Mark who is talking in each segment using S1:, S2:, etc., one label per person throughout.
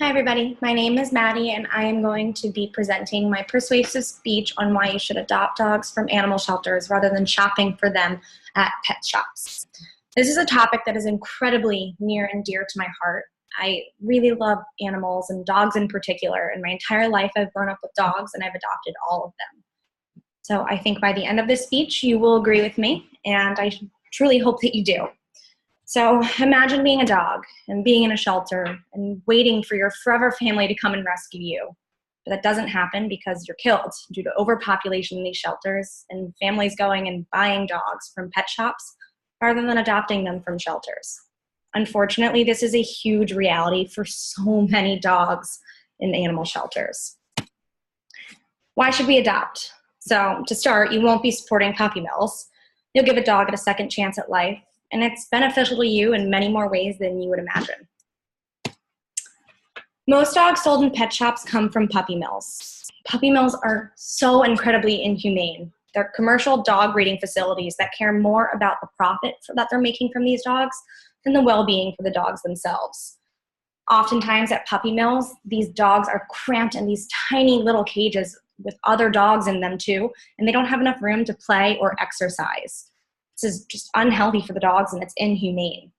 S1: Hi everybody, my name is Maddie and I am going to be presenting my persuasive speech on why you should adopt dogs from animal shelters rather than shopping for them at pet shops. This is a topic that is incredibly near and dear to my heart. I really love animals and dogs in particular, and my entire life I've grown up with dogs and I've adopted all of them. So I think by the end of this speech you will agree with me, and I truly hope that you do. So imagine being a dog and being in a shelter and waiting for your forever family to come and rescue you. But that doesn't happen because you're killed due to overpopulation in these shelters and families going and buying dogs from pet shops rather than adopting them from shelters. Unfortunately, this is a huge reality for so many dogs in animal shelters. Why should we adopt? So to start, you won't be supporting puppy mills. You'll give a dog a second chance at life, and it's beneficial to you in many more ways than you would imagine. Most dogs sold in pet shops come from puppy mills. Puppy mills are so incredibly inhumane. They're commercial dog breeding facilities that care more about the profit that they're making from these dogs than the well-being for the dogs themselves. Oftentimes at puppy mills, these dogs are cramped in these tiny little cages with other dogs in them too, and they don't have enough room to play or exercise. This is just unhealthy for the dogs, and it's inhumane.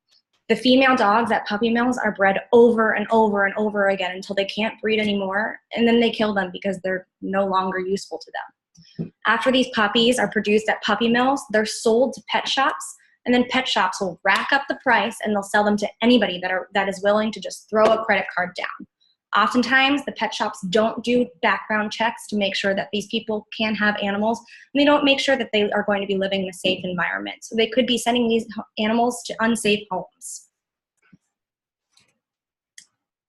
S1: The female dogs at puppy mills are bred over and over and over again until they can't breed anymore, and then they kill them because they're no longer useful to them. After these puppies are produced at puppy mills, they're sold to pet shops, and then pet shops will rack up the price and they'll sell them to anybody that is willing to just throw a credit card down. Oftentimes, the pet shops don't do background checks to make sure that these people can have animals, and they don't make sure that they are going to be living in a safe environment. So they could be sending these animals to unsafe homes.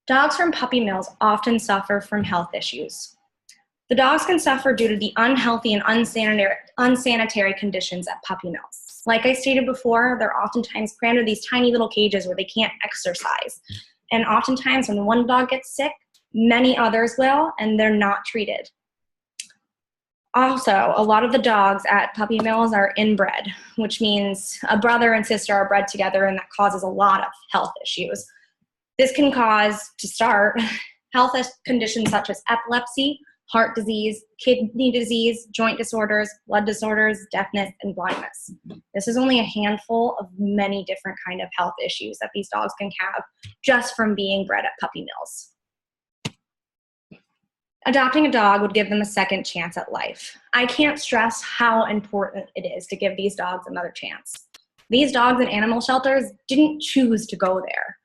S1: Dogs from puppy mills often suffer from health issues. The dogs can suffer due to the unhealthy and unsanitary conditions at puppy mills. Like I stated before, they're oftentimes crammed in these tiny little cages where they can't exercise. And oftentimes when one dog gets sick, many others will, and they're not treated. Also, a lot of the dogs at puppy mills are inbred, which means a brother and sister are bred together, and that causes a lot of health issues. This can cause, to start, health conditions such as epilepsy, heart disease, kidney disease, joint disorders, blood disorders, deafness, and blindness. This is only a handful of many different kind of health issues that these dogs can have just from being bred at puppy mills. Adopting a dog would give them a second chance at life. I can't stress how important it is to give these dogs another chance. These dogs in animal shelters didn't choose to go there.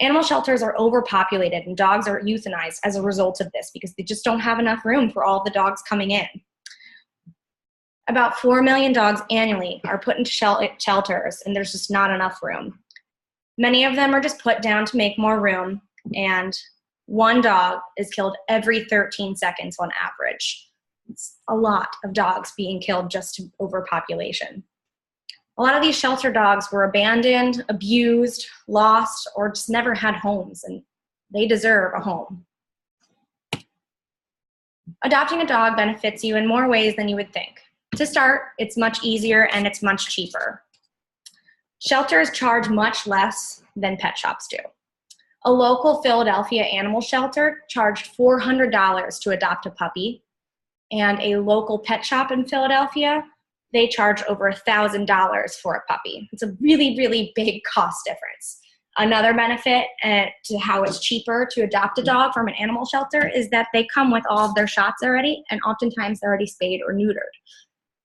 S1: Animal shelters are overpopulated and dogs are euthanized as a result of this because they just don't have enough room for all the dogs coming in. About 4 million dogs annually are put into shelters, and there's just not enough room. Many of them are just put down to make more room, and one dog is killed every 13 seconds on average. It's a lot of dogs being killed just to overpopulation. A lot of these shelter dogs were abandoned, abused, lost, or just never had homes, and they deserve a home. Adopting a dog benefits you in more ways than you would think. To start, it's much easier and it's much cheaper. Shelters charge much less than pet shops do. A local Philadelphia animal shelter charged $400 to adopt a puppy, and a local pet shop in Philadelphia, they charge over $1,000 for a puppy. It's a really, really big cost difference. Another benefit to how it's cheaper to adopt a dog from an animal shelter is that they come with all of their shots already, and oftentimes they're already spayed or neutered.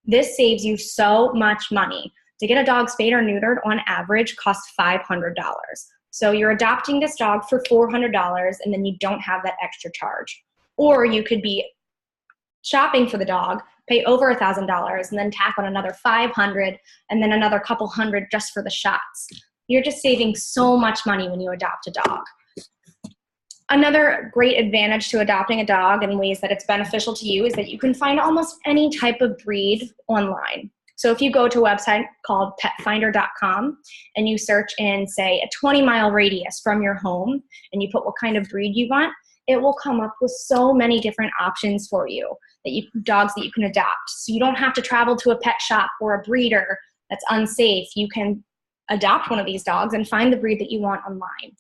S1: This saves you so much money. To get a dog spayed or neutered on average costs $500. So you're adopting this dog for $400, and then you don't have that extra charge. Or you could be shopping for the dog, pay over $1,000, and then tack on another $500, and then another couple hundred just for the shots. You're just saving so much money when you adopt a dog. Another great advantage to adopting a dog and ways that it's beneficial to you is that you can find almost any type of breed online. So if you go to a website called petfinder.com and you search in, say, a 20-mile radius from your home, and you put what kind of breed you want, it will come up with so many different options for you, dogs that you can adopt. So you don't have to travel to a pet shop or a breeder that's unsafe. You can adopt one of these dogs and find the breed that you want online.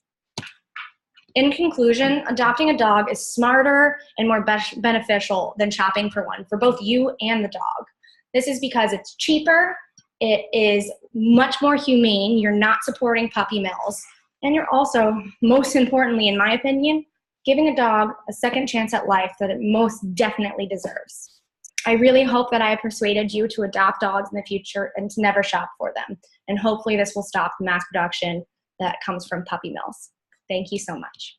S1: In conclusion, adopting a dog is smarter and more beneficial than shopping for one for both you and the dog. This is because it's cheaper, it is much more humane, you're not supporting puppy mills, and you're also, most importantly in my opinion, giving a dog a second chance at life that it most definitely deserves. I really hope that I persuaded you to adopt dogs in the future and to never shop for them. And hopefully this will stop the mass production that comes from puppy mills. Thank you so much.